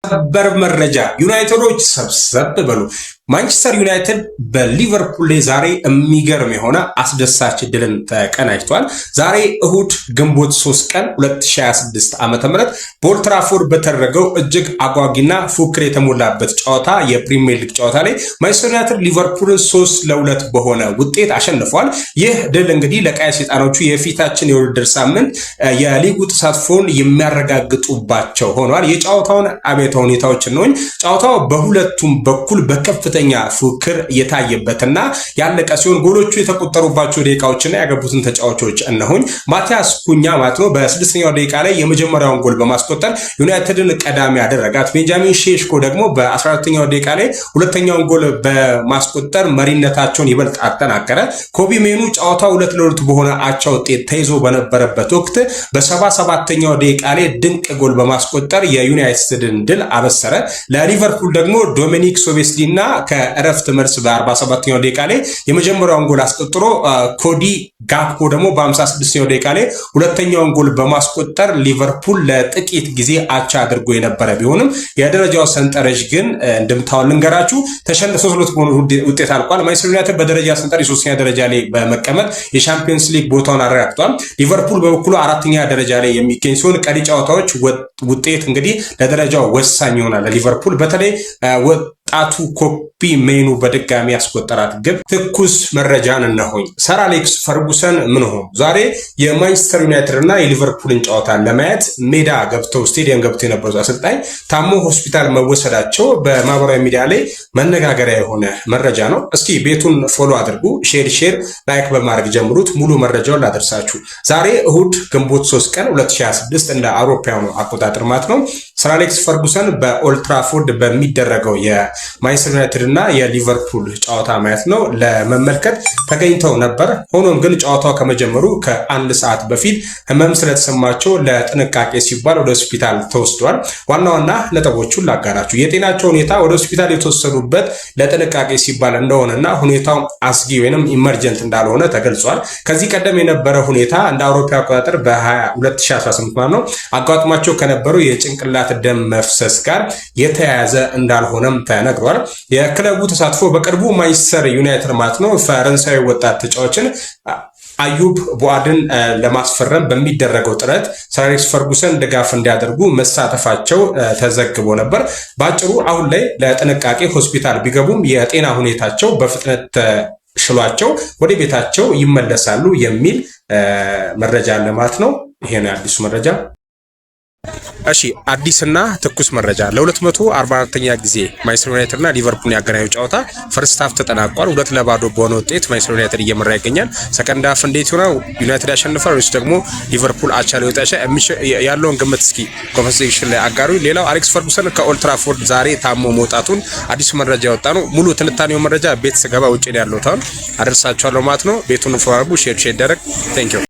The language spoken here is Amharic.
ሰበር መረጃ ዩናይትዶች ሰብሰብ በሉ። ማንቸስተር ዩናይትድ በሊቨርፑል ላይ ዛሬ የሚገርም የሆነ አስደሳች ድልን ተቀናጅቷል። ዛሬ እሁድ ግንቦት 3 ቀን 2026 ዓ.ም በኦልድ ትራፎርድ በተደረገው እጅግ አጓጊና ፉክክር የተሞላበት ጨዋታ የፕሪሚየር ሊግ ጨዋታ ላይ ማንቸስተር ዩናይትድ ሊቨርፑልን 3-2 በሆነ ውጤት አሸንፏል። ይህ ድል እንግዲህ ለቀይ ሰይጣኖቹ የፊታችን የውድድር ሳምንት የሊጉ ተሳትፎን የሚያረጋግጡባቸው ሆኗል። የጨዋታውን አቤት ሁኔታዎች ነው። ጨዋታው በሁለቱም በኩል በከፍተኛ ፉክክር የታየበትና ያለቀ ሲሆን ጎሎቹ የተቆጠሩባቸው ደቂቃዎችና ያገቡትን ተጫዋቾች እነሆኝ። ማቲያስ ኩኛ ማለት ነው በ6ኛው ደቂቃ ላይ የመጀመሪያውን ጎል በማስቆጠር ዩናይትድን ቀዳሚ ያደረጋት። ቤንጃሚን ሼሽኮ ደግሞ በ14ኛው ደቂቃ ላይ ሁለተኛውን ጎል በማስቆጠር መሪነታቸውን ይበልጥ አጠናከረ። ኮቢ ሜኑ ጨዋታው 2-2 በሆነ አቻ ውጤት ተይዞ በነበረበት ወቅት በ77ኛው ደቂቃ ላይ ድንቅ ጎል በማስቆጠር የዩናይትድን ድል አበሰረ። ለሊቨርፑል ደግሞ ዶሚኒክ ሶቤስሊና ከእረፍት መልስ በ47ኛው ደቂቃ ላይ የመጀመሪያውን ጎል አስቆጥሮ ኮዲ ጋክፖ ደግሞ በ56ኛው ደቂቃ ላይ ሁለተኛውን ጎል በማስቆጠር ሊቨርፑል ለጥቂት ጊዜ አቻ አድርጎ የነበረ ቢሆንም የደረጃው ሰንጠረዥ ግን እንደምታውቁ ልንገራችሁ ተሸንፎ 3-2 በሆነ ውጤት አልቋል። ማንቸስተር ዩናይትድ በደረጃ ሰንጠረዥ 3ኛ ደረጃ ላይ በመቀመጥ የሻምፒዮንስ ሊግ ቦታውን አረጋግጧል። ሊቨርፑል በበኩሉ 4ኛ ደረጃ ላይ የሚገኝ ሲሆን ቀሪ ጨዋታዎች ውጤት እንግዲህ ለደረጃው ወሳኝ ይሆናል። ለሊቨርፑል በተለይ ጣቱ ኮቢ ሜኑ በድጋሚ ያስቆጠራት ግብ ትኩስ መረጃን እነሆኝ። ሰር አሌክስ ፈርጉሰን ምን ሆኑ? ዛሬ የማንቸስተር ዩናይትድ እና የሊቨርፑልን ጨዋታ ለማየት ሜዳ ገብተው ስቴዲየም ገብተው የነበሩ አሰልጣኝ ታሞ ሆስፒታል መወሰዳቸው በማህበራዊ ሚዲያ ላይ መነጋገሪያ የሆነ መረጃ ነው። እስኪ ቤቱን ፎሎ አድርጉ፣ ሼር ላይክ በማድረግ ጀምሩት። ሙሉ መረጃውን ላደርሳችሁ። ዛሬ እሁድ ግንቦት 3 ቀን 2026 እንደ አውሮፓውያኑ አቆጣጠር ማለት ነው ሰር አሌክስ ፈርጉሰን በኦልድ ትራፎርድ በሚደረገው የማንቸስተር ዩናይትድ እና የሊቨርፑል ጨዋታ ማለት ነው ለመመልከት ተገኝተው ነበር። ሆኖም ግን ጨዋታው ከመጀመሩ ከአንድ ሰዓት በፊት ህመም ስለተሰማቸው ለጥንቃቄ ሲባል ወደ ሆስፒታል ተወስደዋል። ዋና ነጥቦቹን ላጋራችሁ። የጤናቸው ሁኔታ ወደ ሆስፒታል የተወሰዱበት ለጥንቃቄ ሲባል እንደሆነና ሁኔታው አስጊ ወይንም ኢመርጀንት እንዳልሆነ ተገልጿል። ከዚህ ቀደም የነበረ ሁኔታ እንደ አውሮፓ አቆጣጠር በ2018 ማለት ነው አጋጥሟቸው ከነበረው የጭንቅላት ደም መፍሰስ ጋር የተያያዘ እንዳልሆነም ተነግሯል። የክለቡ ተሳትፎ በቅርቡ ማንቸስተር ዩናይትድ ማለት ነው ፈረንሳዊ ወጣት ተጫዋችን አዩብ ቡአድን ለማስፈረም በሚደረገው ጥረት ሰር አሌክስ ፈርጉሰን ድጋፍ እንዲያደርጉ መሳተፋቸው ተዘግቦ ነበር። ባጭሩ አሁን ላይ ለጥንቃቄ ሆስፒታል ቢገቡም የጤና ሁኔታቸው በፍጥነት ተሽሏቸው ወደ ቤታቸው ይመለሳሉ የሚል መረጃ አለ ማለት ነው። ይሄ ነው አዲሱ መረጃ። እሺ አዲስና ትኩስ መረጃ ለ244ኛ ጊዜ ማንቸስተር ዩናይትድ እና ሊቨርፑል ያገናኘው ጨዋታ ፈርስት ሃፍ ተጠናቋል። 2-2 በሆነ ውጤት ማንቸስተር ዩናይትድ እየመራ ይገኛል። ሰከንድ ሃፍ እንዴት ይሆናል? ዩናይትድ ያሸንፋል ወይስ ደግሞ ሊቨርፑል አቻ ሊወጣ ያለውን ግምት እስኪ ኮሜንት ሴክሽን ላይ አጋሩ። ሌላው አሌክስ ፈርጉሰን ከኦልድ ትራፎርድ ዛሬ ታሞ መውጣቱን አዲሱ መረጃ ያወጣ ነው። ሙሉ ትንታኔው መረጃ ቤት ስገባ ውጪ ላይ ያለው ታውን አደርሳችኋለሁ ማለት ነው። ቤቱን ፎርዋርዱ ሼር ደረግ። ቴንክ ዩ